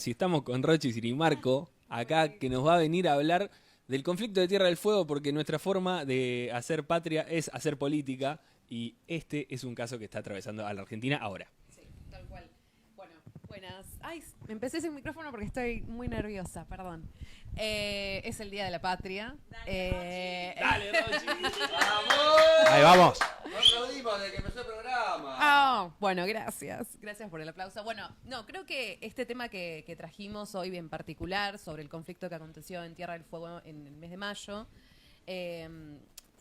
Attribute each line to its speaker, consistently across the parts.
Speaker 1: y estamos con Rochi Sirimarco, acá, que nos va a venir a hablar del conflicto de Tierra del Fuego, porque nuestra forma de hacer patria es hacer política, y este es un caso que está atravesando a la Argentina ahora.
Speaker 2: Sí, tal cual. Bueno, buenas. Ay, me empecé sin micrófono porque estoy muy nerviosa, perdón. Es el Día de la Patria.
Speaker 1: Dale, Rochi.
Speaker 3: ¡Vamos!
Speaker 4: Ahí vamos.
Speaker 3: No aplaudimos desde que empezó el programa.
Speaker 2: Bueno, gracias. Gracias por el aplauso. Bueno, no, creo que este tema que trajimos hoy en particular sobre el conflicto que aconteció en Tierra del Fuego en el mes de mayo,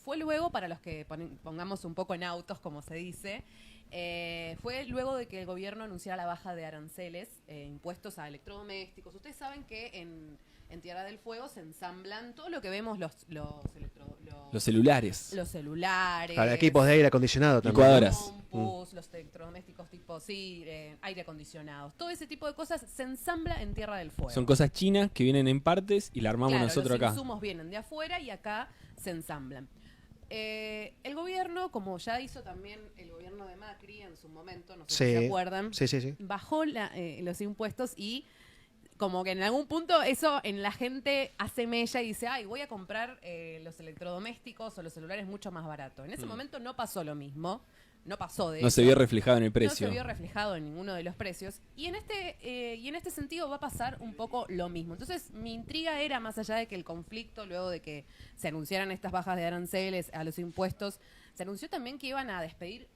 Speaker 2: fue luego, para los que pongamos un poco en autos, como se dice, fue luego de que el gobierno anunciara la baja de aranceles impuestos a electrodomésticos. Ustedes saben que en Tierra del Fuego se ensamblan todo lo que vemos, los
Speaker 1: celulares.
Speaker 2: Los celulares.
Speaker 4: Para equipos de aire acondicionado también.
Speaker 1: Licuadoras.
Speaker 2: Compus, los electrodomésticos tipo, aire acondicionado. Todo ese tipo de cosas se ensambla en Tierra del Fuego.
Speaker 1: Son cosas chinas que vienen en partes y la armamos
Speaker 2: Claro,
Speaker 1: nosotros
Speaker 2: los
Speaker 1: acá.
Speaker 2: Los insumos vienen de afuera y acá se ensamblan. El gobierno, como ya hizo también el gobierno de Macri en su momento, no sé si se acuerdan,
Speaker 4: sí.
Speaker 2: bajó los impuestos y como que en algún punto eso en la gente hace mella y dice, ay, voy a comprar los electrodomésticos o los celulares mucho más barato. En ese momento no pasó lo mismo, no pasó de
Speaker 1: No se vio reflejado en el precio.
Speaker 2: No se vio reflejado en ninguno de los precios. Y en este sentido va a pasar un poco lo mismo. Entonces, mi intriga era, más allá de que el conflicto, luego de que se anunciaran estas bajas de aranceles a los impuestos, se anunció también que iban a despedir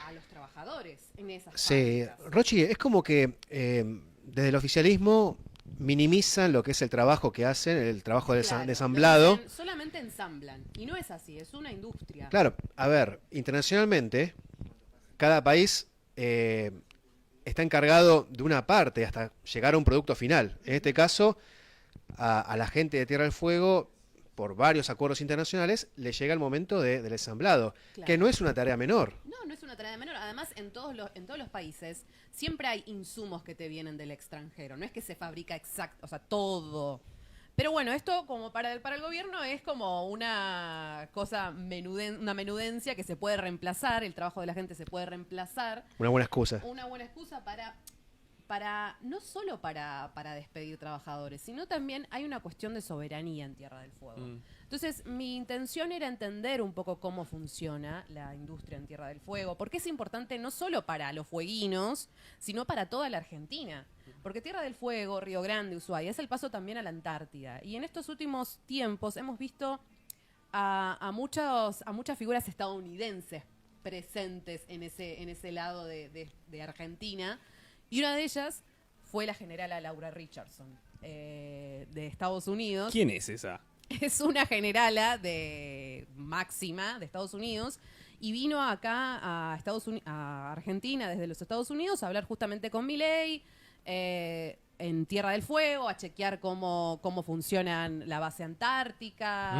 Speaker 2: a los trabajadores en esas fábricas.
Speaker 4: Rochi, es como que desde el oficialismo minimizan lo que es el trabajo que hacen, el trabajo de ensamblado.
Speaker 2: Solamente ensamblan. Y no es así, es una industria.
Speaker 4: Claro, a ver, internacionalmente, cada país está encargado de una parte hasta llegar a un producto final. En este caso, a la gente de Tierra del Fuego, por varios acuerdos internacionales, le llega el momento del ensamblado,
Speaker 2: Claro.
Speaker 4: que no es una tarea menor.
Speaker 2: No es una tarea menor. Además, en todos los países siempre hay insumos que te vienen del extranjero. No es que se fabrica exacto, o sea, todo. Pero bueno, esto como para el gobierno es como una cosa, una menudencia que se puede reemplazar, el trabajo de la gente se puede reemplazar.
Speaker 4: Una buena excusa.
Speaker 2: Una buena excusa para no solo para despedir trabajadores, sino también hay una cuestión de soberanía en Tierra del Fuego. Entonces, mi intención era entender un poco cómo funciona la industria en Tierra del Fuego, porque es importante no solo para los fueguinos, sino para toda la Argentina. Porque Tierra del Fuego, Río Grande, Ushuaia, es el paso también a la Antártida. Y en estos últimos tiempos hemos visto a muchas figuras estadounidenses presentes en ese lado de Argentina. Y una de ellas fue la generala Laura Richardson, de Estados Unidos.
Speaker 1: ¿Quién es esa?
Speaker 2: Es una generala máxima de Estados Unidos y vino acá a Argentina desde los Estados Unidos a hablar justamente con Milei en Tierra del Fuego, a chequear cómo funcionan la base antártica.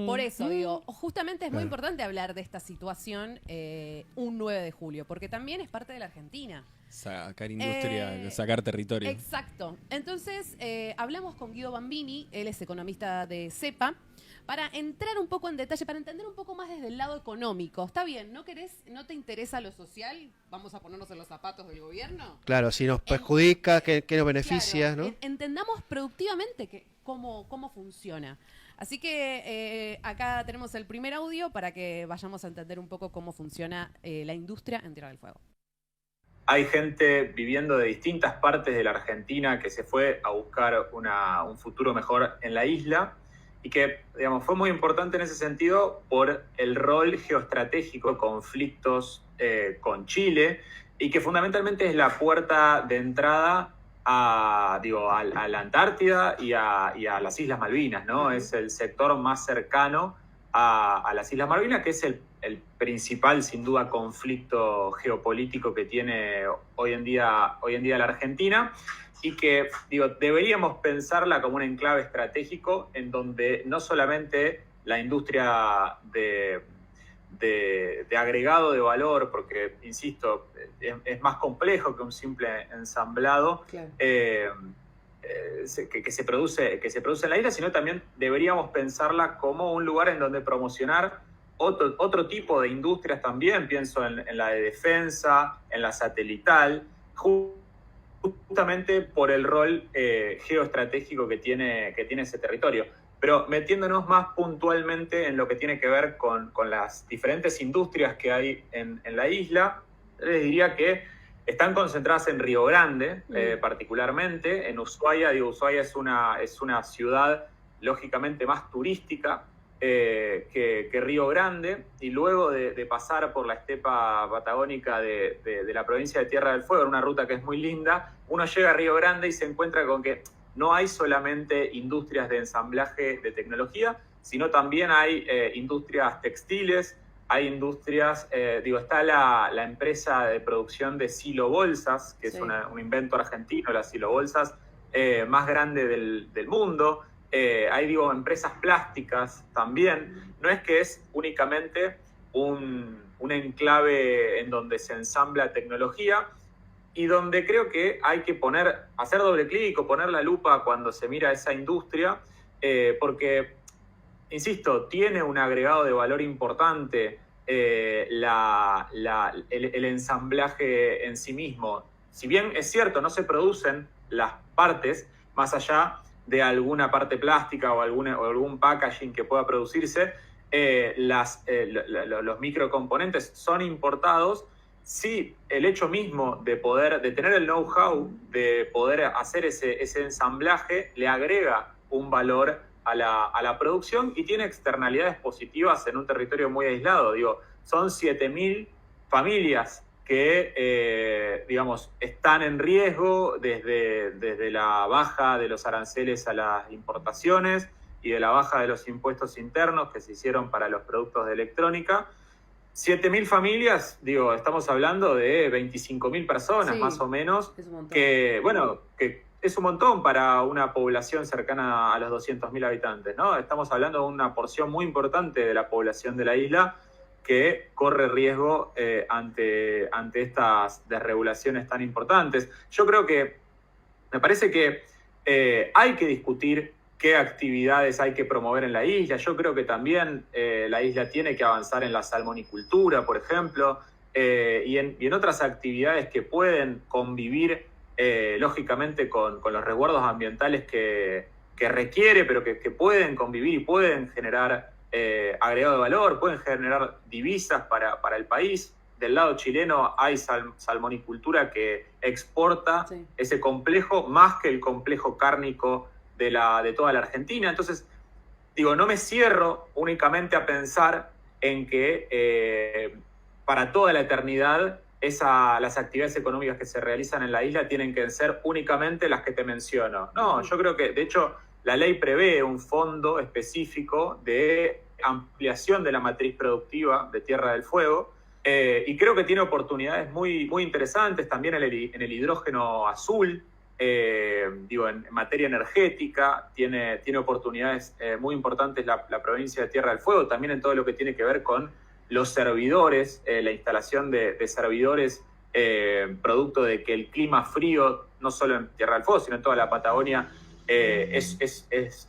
Speaker 2: Por eso digo, justamente es muy importante hablar de esta situación un 9 de julio, porque también es parte de la Argentina.
Speaker 1: Sacar industria, sacar territorio.
Speaker 2: Exacto. Entonces, hablamos con Guido Bambini, él es economista de CEPA, para entrar un poco en detalle, para entender un poco más desde el lado económico. ¿Está bien? ¿No te interesa lo social? ¿Vamos a ponernos en los zapatos del gobierno?
Speaker 4: Claro, si nos perjudica, ¿qué nos beneficia?
Speaker 2: Claro,
Speaker 4: ¿no?
Speaker 2: Entendamos productivamente cómo funciona. Así que acá tenemos el primer audio para que vayamos a entender un poco cómo funciona la industria en Tierra del Fuego.
Speaker 5: Hay gente viviendo de distintas partes de la Argentina que se fue a buscar un futuro mejor en la isla y que, digamos, fue muy importante en ese sentido por el rol geoestratégico, conflictos con Chile, y que fundamentalmente es la puerta de entrada a la Antártida y a las Islas Malvinas, ¿no? Es el sector más cercano a las Islas Malvinas, que es el principal, sin duda, conflicto geopolítico que tiene hoy en día la Argentina, y que deberíamos pensarla como un enclave estratégico en donde no solamente la industria de agregado de valor, porque, insisto, es más complejo que un simple ensamblado, claro. Que se produce en la isla, sino también deberíamos pensarla como un lugar en donde promocionar otro tipo de industrias también. Pienso en la de defensa, en la satelital, justamente por el rol geoestratégico que tiene ese territorio. Pero metiéndonos más puntualmente en lo que tiene que ver con las diferentes industrias que hay en la isla, les diría que están concentradas en Río Grande, particularmente. En Ushuaia, Ushuaia es una ciudad lógicamente más turística que Río Grande, y luego de pasar por la estepa patagónica de la provincia de Tierra del Fuego, en una ruta que es muy linda, uno llega a Río Grande y se encuentra con que no hay solamente industrias de ensamblaje de tecnología, sino también hay industrias textiles, hay industrias, está la empresa de producción de silobolsas, que es un invento argentino, las silobolsas más grande del mundo. Hay, empresas plásticas también. No es que es únicamente un enclave en donde se ensambla tecnología, y donde creo que hay que hacer doble clic o poner la lupa cuando se mira esa industria, porque, insisto, tiene un agregado de valor importante el ensamblaje en sí mismo. Si bien es cierto, no se producen las partes, más allá de alguna parte plástica o algún packaging que pueda producirse, los microcomponentes son importados. Sí, el hecho mismo de tener el know-how, de poder hacer ese ensamblaje, le agrega un valor a la producción y tiene externalidades positivas en un territorio muy aislado. Son 7.000 familias que, están en riesgo desde la baja de los aranceles a las importaciones y de la baja de los impuestos internos que se hicieron para los productos de electrónica. 7.000 familias, estamos hablando de 25.000 personas, más o menos, que es un montón para una población cercana a los 200.000 habitantes, ¿no? Estamos hablando de una porción muy importante de la población de la isla que corre riesgo ante estas desregulaciones tan importantes. Yo creo me parece que hay que discutir qué actividades hay que promover en la isla. Yo creo que también la isla tiene que avanzar en la salmonicultura, por ejemplo, y en otras actividades que pueden convivir, lógicamente, con los resguardos ambientales que requiere, pero que pueden convivir y pueden generar agregado de valor, pueden generar divisas para el país. Del lado chileno hay salmonicultura que exporta ese complejo más que el complejo cárnico de toda la Argentina. Entonces, no me cierro únicamente a pensar en que para toda la eternidad las actividades económicas que se realizan en la isla tienen que ser únicamente las que te menciono. No, yo creo que, de hecho, la ley prevé un fondo específico de ampliación de la matriz productiva de Tierra del Fuego, y creo que tiene oportunidades muy, muy interesantes también en el hidrógeno azul. En materia energética tiene oportunidades muy importantes la provincia de Tierra del Fuego, también en todo lo que tiene que ver con los servidores, la instalación de servidores, producto de que el clima frío, no solo en Tierra del Fuego, sino en toda la Patagonia, es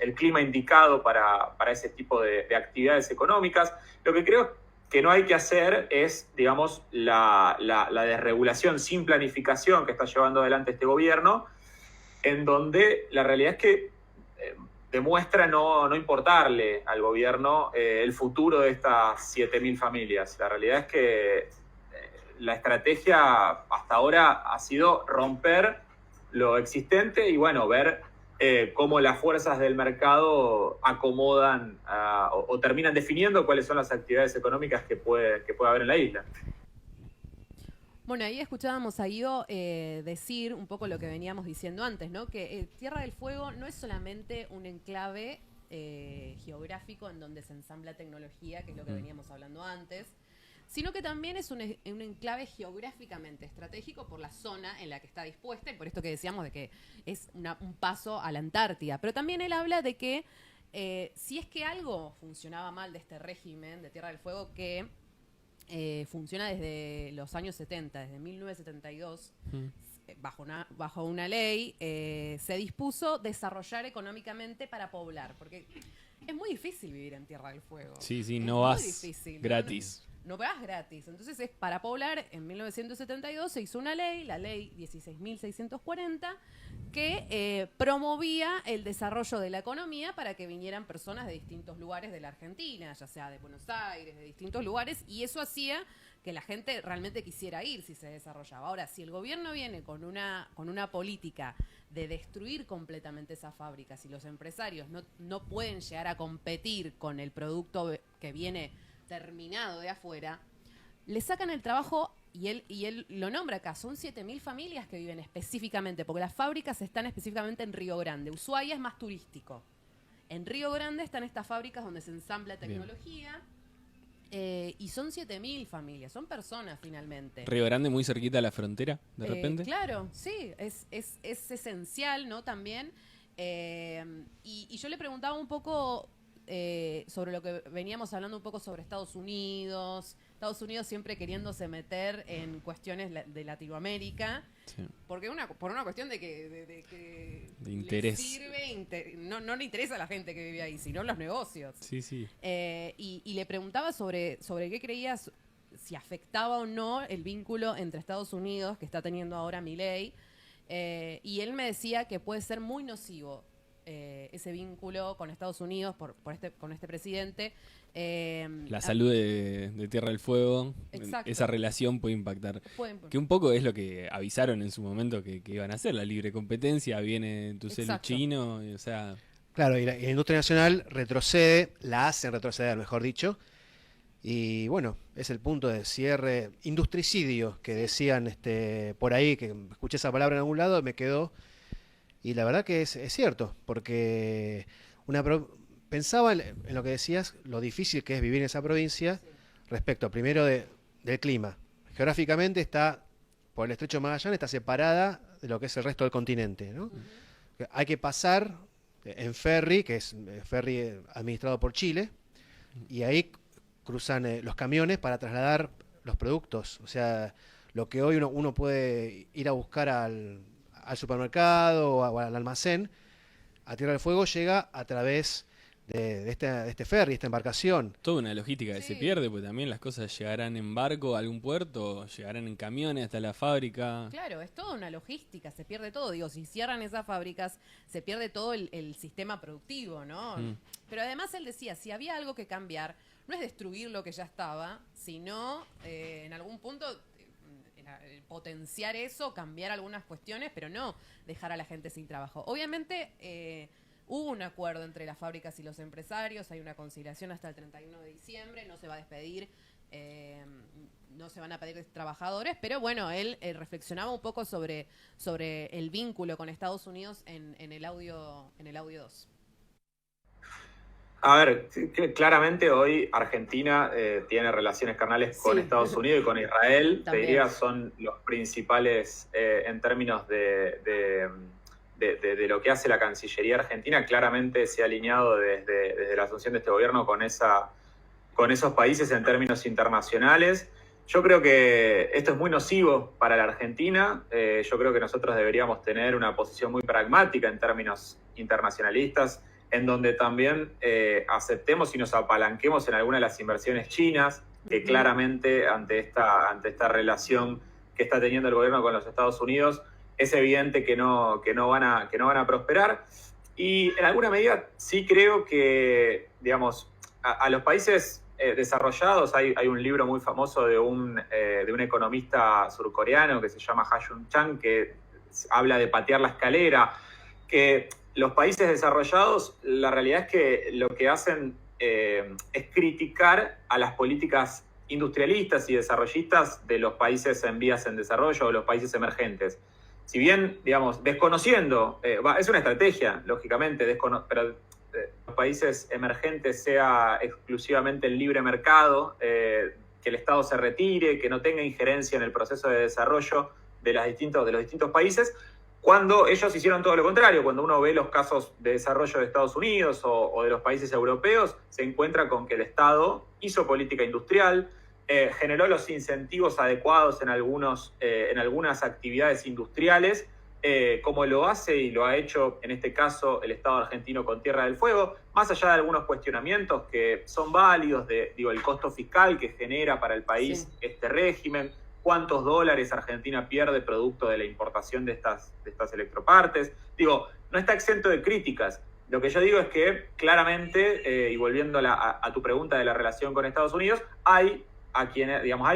Speaker 5: el clima indicado para ese tipo de actividades económicas. Lo que creo que no hay que hacer es, la desregulación sin planificación que está llevando adelante este gobierno, en donde la realidad es que demuestra no importarle al gobierno el futuro de estas 7.000 familias. La realidad es que la estrategia hasta ahora ha sido romper lo existente y ver cómo las fuerzas del mercado acomodan o terminan definiendo cuáles son las actividades económicas que puede haber en la isla.
Speaker 2: Bueno, ahí escuchábamos a Guido decir un poco lo que veníamos diciendo antes, ¿no? Que Tierra del Fuego no es solamente un enclave geográfico en donde se ensambla tecnología, que es lo que veníamos hablando antes, sino que también es un enclave geográficamente estratégico por la zona en la que está dispuesta, y por esto que decíamos de que es un paso a la Antártida. Pero también él habla de que si es que algo funcionaba mal de este régimen de Tierra del Fuego, que funciona desde los años 70, desde 1972, bajo una ley, se dispuso desarrollar económicamente para poblar, porque es muy difícil vivir en Tierra del Fuego.
Speaker 1: Sí, no vas
Speaker 2: difícil,
Speaker 1: gratis.
Speaker 2: no vas gratis. Entonces, es para poblar, en 1972 se hizo una ley, la ley 16.640, que promovía el desarrollo de la economía para que vinieran personas de distintos lugares de la Argentina, ya sea de Buenos Aires, de distintos lugares, y eso hacía que la gente realmente quisiera ir si se desarrollaba. Ahora, si el gobierno viene con una política de destruir completamente esas fábricas y los empresarios no pueden llegar a competir con el producto que viene terminado de afuera, le sacan el trabajo y él lo nombra acá. Son 7.000 familias que viven específicamente, porque las fábricas están específicamente en Río Grande. Ushuaia es más turístico. En Río Grande están estas fábricas donde se ensambla tecnología. Y son 7.000 familias, son personas finalmente.
Speaker 1: Río Grande muy cerquita a la frontera, de repente.
Speaker 2: Claro, sí, es esencial, ¿no? También. Y yo le preguntaba un poco sobre lo que veníamos hablando un poco sobre Estados Unidos. Estados Unidos siempre queriéndose meter en cuestiones de Latinoamérica. Sí. Porque por una cuestión de
Speaker 1: interés.
Speaker 2: No le interesa a la gente que vive ahí, sino los negocios.
Speaker 1: Sí, sí.
Speaker 2: Y le preguntaba sobre qué creías, si afectaba o no el vínculo entre Estados Unidos, que está teniendo ahora Milei, y él me decía que puede ser muy nocivo ese vínculo con Estados Unidos con este presidente.
Speaker 1: La salud de Tierra del Fuego, esa relación puede impactar. Que un poco es lo que avisaron en su momento que iban a hacer, la libre competencia, viene tu celu chino, o sea...
Speaker 4: Claro, y la industria nacional retrocede, la hacen retroceder, mejor dicho, y bueno, es el punto de cierre, industricidio, que decían por ahí, que escuché esa palabra en algún lado, me quedó, y la verdad que es cierto, porque pensaba en lo que decías, lo difícil que es vivir en esa provincia, respecto primero del clima. Geográficamente está, por el estrecho de Magallanes, está separada de lo que es el resto del continente, ¿no? Hay que pasar en ferry, que es ferry administrado por Chile, y ahí cruzan los camiones para trasladar los productos. O sea, lo que hoy uno puede ir a buscar al supermercado o al almacén, a Tierra del Fuego llega a través de este ferry, esta embarcación.
Speaker 1: Toda una logística que se pierde, porque también las cosas llegarán en barco a algún puerto, llegarán en camiones hasta la fábrica.
Speaker 2: Claro, es toda una logística, se pierde todo. Digo, si cierran esas fábricas, se pierde todo el sistema productivo, ¿no? Pero además él decía, si había algo que cambiar, no es destruir lo que ya estaba, sino en algún punto potenciar eso, cambiar algunas cuestiones, pero no dejar a la gente sin trabajo. Obviamente... hubo un acuerdo entre las fábricas y los empresarios, hay una conciliación hasta el 31 de diciembre, no se va a despedir, no se van a pedir trabajadores, pero bueno, él reflexionaba un poco sobre el vínculo con Estados Unidos en el audio 2.
Speaker 5: A ver, claramente hoy Argentina tiene relaciones carnales con Estados Unidos y con Israel. También. Te diría, son los principales en términos de lo que hace la Cancillería Argentina. Claramente se ha alineado desde la asunción de este gobierno con esos países en términos internacionales. Yo creo que esto es muy nocivo para la Argentina. Yo creo que nosotros deberíamos tener una posición muy pragmática en términos internacionalistas, en donde también aceptemos y nos apalanquemos en alguna de las inversiones chinas, que claramente ante esta relación que está teniendo el gobierno con los Estados Unidos, es evidente que no van a prosperar. Y en alguna medida sí creo que, digamos, a los países desarrollados, hay un libro muy famoso de un economista surcoreano que se llama Ha-Joon Chang, que habla de patear la escalera, que los países desarrollados, la realidad es que lo que hacen es criticar a las políticas industrialistas y desarrollistas de los países en vías en desarrollo o los países emergentes. Si bien, digamos, desconociendo, es una estrategia, lógicamente, pero los países emergentes sea exclusivamente el libre mercado, que el Estado se retire, que no tenga injerencia en el proceso de desarrollo de los distintos países, cuando ellos hicieron todo lo contrario. Cuando uno ve los casos de desarrollo de Estados Unidos o de los países europeos, se encuentra con que el Estado hizo política industrial, generó los incentivos adecuados en algunas actividades industriales como lo hace y lo ha hecho en este caso el Estado argentino con Tierra del Fuego, más allá de algunos cuestionamientos que son válidos el costo fiscal que genera para el país este régimen, cuántos dólares Argentina pierde producto de la importación de estas electropartes. No está exento de críticas. Lo que yo digo es que claramente, y volviendo a tu pregunta de la relación con Estados Unidos, hay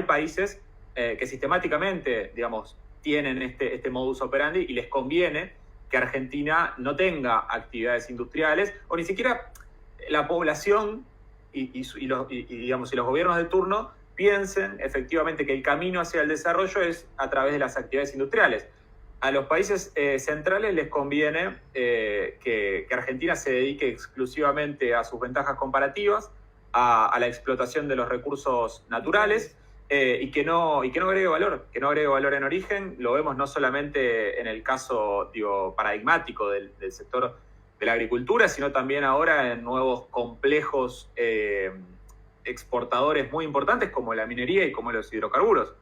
Speaker 5: países que sistemáticamente, tienen este modus operandi y les conviene que Argentina no tenga actividades industriales o ni siquiera la población y los gobiernos de turno piensen efectivamente que el camino hacia el desarrollo es a través de las actividades industriales. A los países centrales les conviene que Argentina se dedique exclusivamente a sus ventajas comparativas, a la explotación de los recursos naturales, y que no agregue valor, en origen. Lo vemos no solamente en el caso paradigmático del sector de la agricultura, sino también ahora en nuevos complejos exportadores muy importantes como la minería y como los hidrocarburos.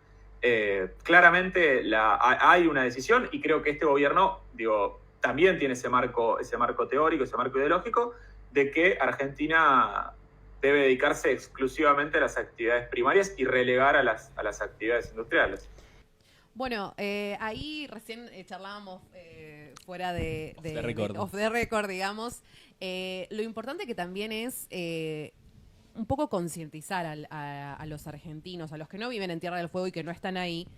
Speaker 5: Claramente hay una decisión, y creo que este gobierno también tiene ese marco teórico, ese marco ideológico, de que Argentina debe dedicarse exclusivamente a las actividades primarias y relegar a las actividades industriales.
Speaker 2: Bueno, ahí recién charlábamos fuera
Speaker 1: off
Speaker 2: the record, digamos. Lo importante que también es un poco concientizar a los argentinos, a los que no viven en Tierra del Fuego y que no están ahí,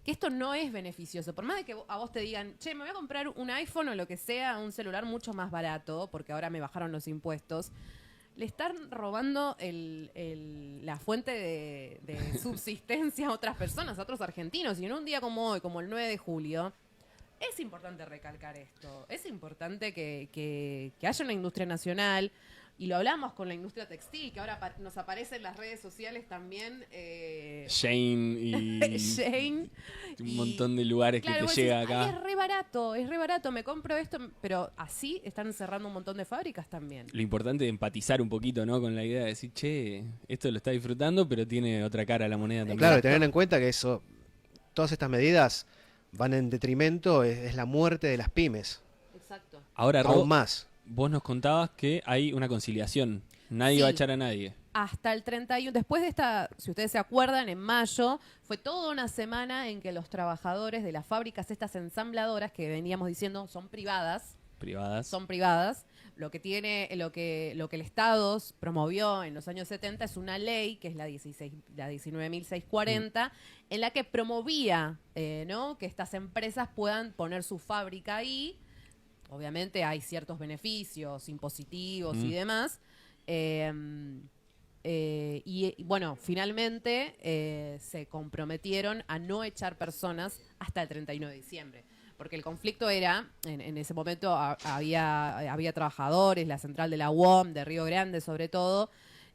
Speaker 2: que esto no es beneficioso. Por más de que a vos te digan, che, me voy a comprar un iPhone o lo que sea, un celular mucho más barato, porque ahora me bajaron los impuestos, le están robando la fuente de subsistencia a otras personas, a otros argentinos. Y en un día como hoy, como el 9 de julio, es importante recalcar esto. Es importante que haya una industria nacional. Y lo hablamos con la industria textil, que ahora nos aparece en las redes sociales también.
Speaker 1: Shane y un montón de lugares, claro, que te llega acá.
Speaker 2: Es re barato, me compro esto, pero así están cerrando un montón de fábricas también.
Speaker 1: Lo importante es empatizar un poquito, ¿no? Con la idea de decir, che, esto lo está disfrutando, pero tiene otra cara a la moneda también.
Speaker 4: Claro, y tener en cuenta que todas estas medidas van en detrimento, es la muerte de las pymes.
Speaker 2: Exacto.
Speaker 1: Ahora,
Speaker 4: aún más.
Speaker 1: Vos nos contabas que hay una conciliación. Nadie va a echar a nadie.
Speaker 2: Hasta el 31. Después de esta, si ustedes se acuerdan, en mayo, fue toda una semana en que los trabajadores de las fábricas, estas ensambladoras, que veníamos diciendo son privadas. Son privadas. Lo que el Estado promovió en los años 70 es una ley, que es la 19.640, en la que promovía que estas empresas puedan poner su fábrica ahí. Obviamente hay ciertos beneficios impositivos y demás. Y bueno, finalmente se comprometieron a no echar personas hasta el 31 de diciembre. Porque el conflicto era, en ese momento había trabajadores, la central de la UOM, de Río Grande sobre todo,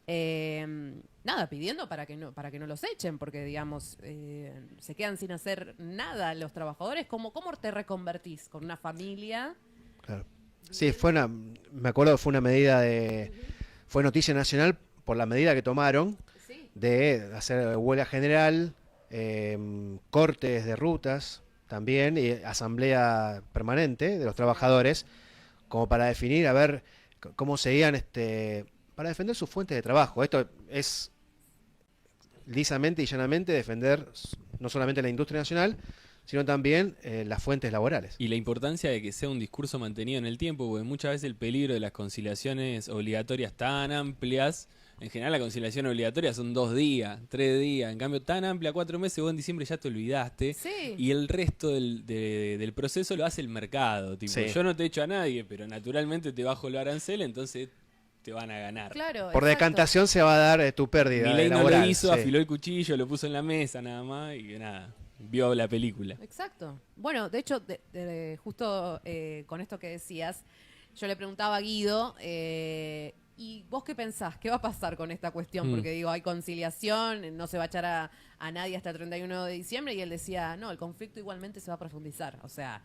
Speaker 2: pidiendo para que no los echen, porque digamos se quedan sin hacer nada los trabajadores. ¿Cómo te reconvertís con una familia?
Speaker 4: Claro. Sí, me acuerdo que fue una medida fue noticia nacional por la medida que tomaron de hacer huelga general, cortes de rutas también, y asamblea permanente de los trabajadores, como para definir, a ver cómo seguían, para defender sus fuentes de trabajo. Esto es lisamente y llanamente defender no solamente la industria nacional, sino también las fuentes laborales.
Speaker 1: Y la importancia de que sea un discurso mantenido en el tiempo, porque muchas veces el peligro de las conciliaciones obligatorias tan amplias, en general la conciliación obligatoria son 2 días, 3 días, en cambio tan amplia, 4 meses, vos en diciembre ya te olvidaste, y el resto del proceso lo hace el mercado, yo no te echo a nadie, pero naturalmente te bajo el arancel, entonces te van a ganar.
Speaker 2: Claro,
Speaker 4: por decantación se va a dar tu pérdida.
Speaker 1: Milei no
Speaker 4: laboral,
Speaker 1: lo hizo, afiló el cuchillo, lo puso en la mesa nada más, y que nada. Vio la película.
Speaker 2: Exacto. Bueno, de hecho, justo con esto que decías, yo le preguntaba a Guido, ¿y vos qué pensás? ¿Qué va a pasar con esta cuestión? Porque digo, hay conciliación, no se va a echar a nadie hasta el 31 de diciembre, y él decía, no, el conflicto igualmente se va a profundizar. O sea,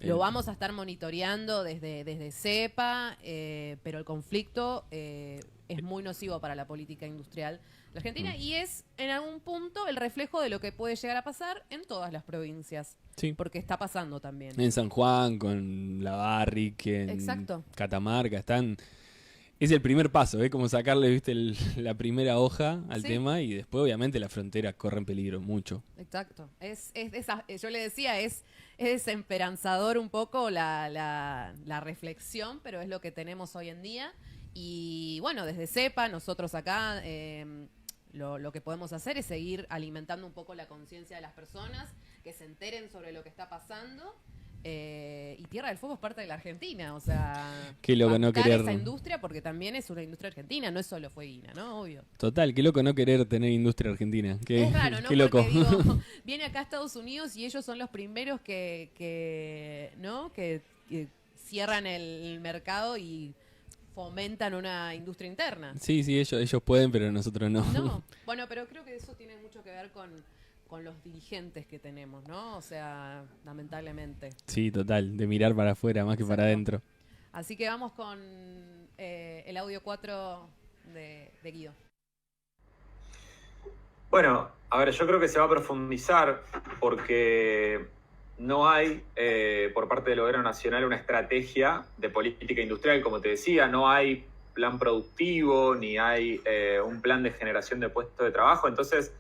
Speaker 2: Lo vamos a estar monitoreando desde CEPA, pero el conflicto es muy nocivo para la política industrial de Argentina y es en algún punto el reflejo de lo que puede llegar a pasar en todas las provincias.
Speaker 1: Sí.
Speaker 2: Porque está pasando también.
Speaker 1: En San Juan, con La Barrique, en
Speaker 2: Exacto.
Speaker 1: Catamarca, es el primer paso, como sacarle, viste, la primera hoja al
Speaker 2: Sí.
Speaker 1: tema y después obviamente la frontera corre en peligro mucho.
Speaker 2: Exacto. Yo le decía, es desesperanzador un poco la reflexión, pero es lo que tenemos hoy en día. Y bueno, desde CEPA, nosotros acá lo que podemos hacer es seguir alimentando un poco la conciencia de las personas, que se enteren sobre lo que está pasando. Y Tierra del Fuego es parte de la Argentina, o sea,
Speaker 1: Qué loco no
Speaker 2: bancar
Speaker 1: querer-
Speaker 2: esa industria porque también es una industria argentina, no es solo fueguina, ¿no? Obvio.
Speaker 1: Total, qué loco no querer tener industria argentina. Qué,
Speaker 2: Es raro, ¿no?
Speaker 1: qué loco.
Speaker 2: Porque digo, viene acá a Estados Unidos y ellos son los primeros que cierran el mercado y fomentan una industria interna.
Speaker 1: Sí, ellos pueden, pero nosotros no.
Speaker 2: No, bueno, pero creo que eso tiene mucho que ver con los dirigentes que tenemos, ¿no? O sea, lamentablemente.
Speaker 1: Sí, total, de mirar para afuera más que para adentro.
Speaker 2: Así que vamos con el audio 4 de Guido.
Speaker 5: Bueno, a ver, yo creo que se va a profundizar porque no hay por parte del gobierno nacional una estrategia de política industrial, como te decía, no hay plan productivo ni hay un plan de generación de puestos de trabajo. Entonces,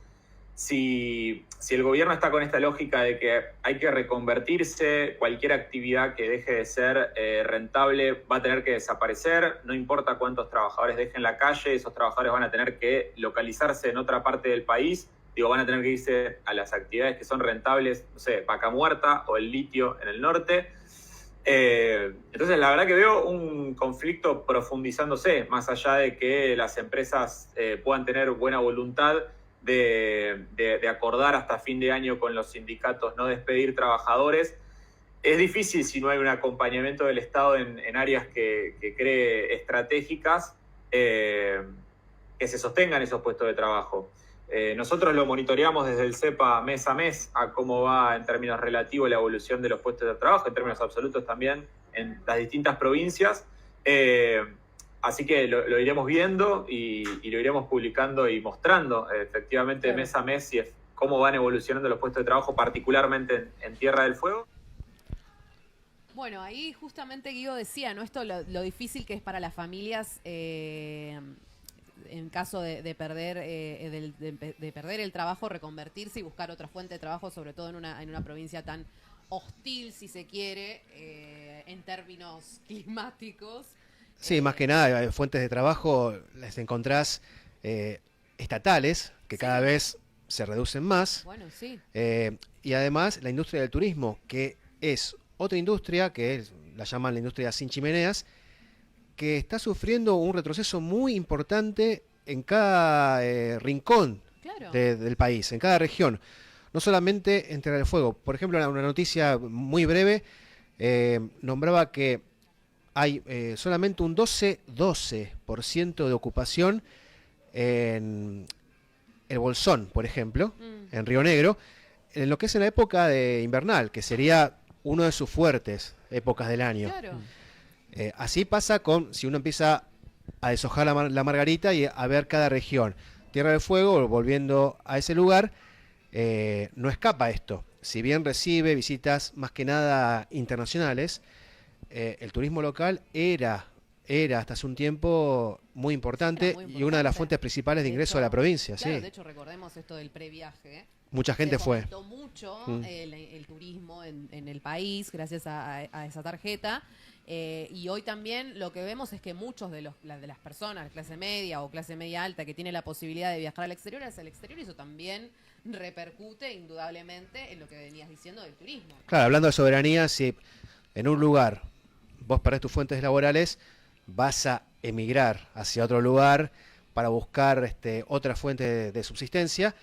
Speaker 5: si el gobierno está con esta lógica de que hay que reconvertirse, cualquier actividad que deje de ser rentable va a tener que desaparecer, no importa cuántos trabajadores dejen la calle, esos trabajadores van a tener que localizarse en otra parte del país, van a tener que irse a las actividades que son rentables, no sé, Vaca Muerta o el litio en el norte. Entonces, la verdad que veo un conflicto profundizándose, más allá de que las empresas puedan tener buena voluntad de acordar hasta fin de año con los sindicatos no despedir trabajadores. Es difícil si no hay un acompañamiento del Estado en áreas que cree estratégicas que se sostengan esos puestos de trabajo. Nosotros lo monitoreamos desde el CEPA mes a mes a cómo va en términos relativos la evolución de los puestos de trabajo, en términos absolutos también en las distintas provincias. Así que lo iremos viendo y lo iremos publicando y mostrando efectivamente
Speaker 2: Claro.
Speaker 5: mes a mes cómo van evolucionando los puestos de trabajo, particularmente en Tierra del Fuego.
Speaker 2: Bueno, ahí justamente Guido decía, ¿no? Esto lo difícil que es para las familias en caso de perder de perder el trabajo, reconvertirse y buscar otra fuente de trabajo, sobre todo en una provincia tan hostil, si se quiere, en términos climáticos.
Speaker 4: Sí, más que nada, fuentes de trabajo las encontrás estatales, que cada vez se reducen más.
Speaker 2: Bueno, sí.
Speaker 4: Y además la industria del turismo, que es otra industria, la llaman la industria sin chimeneas, que está sufriendo un retroceso muy importante en cada rincón
Speaker 2: Claro.
Speaker 4: del país, en cada región. No solamente en Tierra del Fuego. Por ejemplo, una noticia muy breve nombraba que hay solamente un 12% de ocupación en el Bolsón, por ejemplo, en Río Negro, en lo que es en la época de invernal, que sería uno de sus fuertes épocas del año.
Speaker 2: Claro.
Speaker 4: Así pasa si uno empieza a deshojar la margarita y a ver cada región. Tierra del Fuego, volviendo a ese lugar, no escapa esto. Si bien recibe visitas más que nada internacionales, el turismo local era hasta hace un tiempo muy importante,
Speaker 2: Era muy
Speaker 4: y una de las
Speaker 2: importante.
Speaker 4: fuentes principales de ingreso de la provincia.
Speaker 2: Claro,
Speaker 4: Sí.
Speaker 2: de hecho, recordemos esto del previaje.
Speaker 4: Mucha gente
Speaker 2: Se
Speaker 4: fue.
Speaker 2: fomentó mucho
Speaker 4: Mm.
Speaker 2: el turismo en el país gracias a esa tarjeta. Y hoy también lo que vemos es que muchos de las personas, clase media o clase media alta, que tiene la posibilidad de viajar al exterior, hacia el exterior, y eso también repercute indudablemente en lo que venías diciendo del turismo.
Speaker 4: Claro, hablando de soberanía, si en un lugar vos perdés tus fuentes laborales, vas a emigrar hacia otro lugar para buscar otra fuente de subsistencia,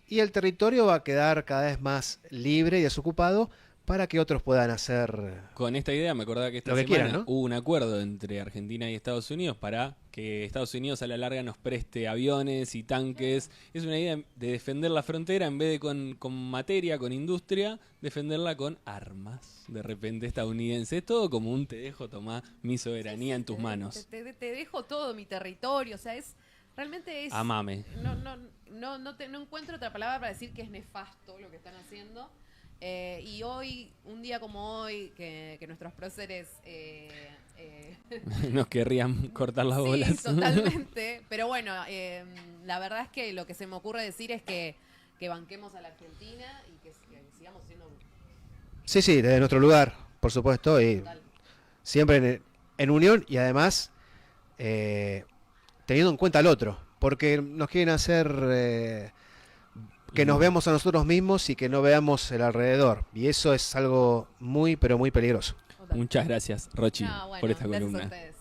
Speaker 4: y el territorio va a quedar cada vez más libre y desocupado para que otros puedan hacer...
Speaker 1: Con esta idea me acordaba que esta
Speaker 4: Lo que
Speaker 1: semana
Speaker 4: quieran, ¿no?
Speaker 1: hubo un acuerdo entre Argentina y Estados Unidos para que Estados Unidos a la larga nos preste aviones y tanques. Es una idea de defender la frontera en vez de con materia, con industria, defenderla con armas, de repente estadounidense. Es todo como un te dejo, tomá mi soberanía en tus manos.
Speaker 2: Te dejo todo mi territorio, o sea, realmente es...
Speaker 1: Amame.
Speaker 2: No encuentro otra palabra para decir que es nefasto lo que están haciendo. Y hoy, un día como hoy, que nuestros próceres...
Speaker 1: Nos querrían cortar las bolas.
Speaker 2: Sí, totalmente. Pero bueno, la verdad es que lo que se me ocurre decir es que banquemos a la Argentina y que sigamos siendo...
Speaker 4: Sí, desde nuestro lugar, por supuesto, y
Speaker 2: Total.
Speaker 4: siempre en unión y además teniendo en cuenta al otro, porque nos quieren hacer que nos veamos a nosotros mismos y que no veamos el alrededor, y eso es algo muy, pero muy peligroso.
Speaker 2: Total.
Speaker 1: Muchas gracias, Rochi,
Speaker 2: No, bueno,
Speaker 1: por esta
Speaker 2: gracias a
Speaker 1: columna.
Speaker 2: ustedes.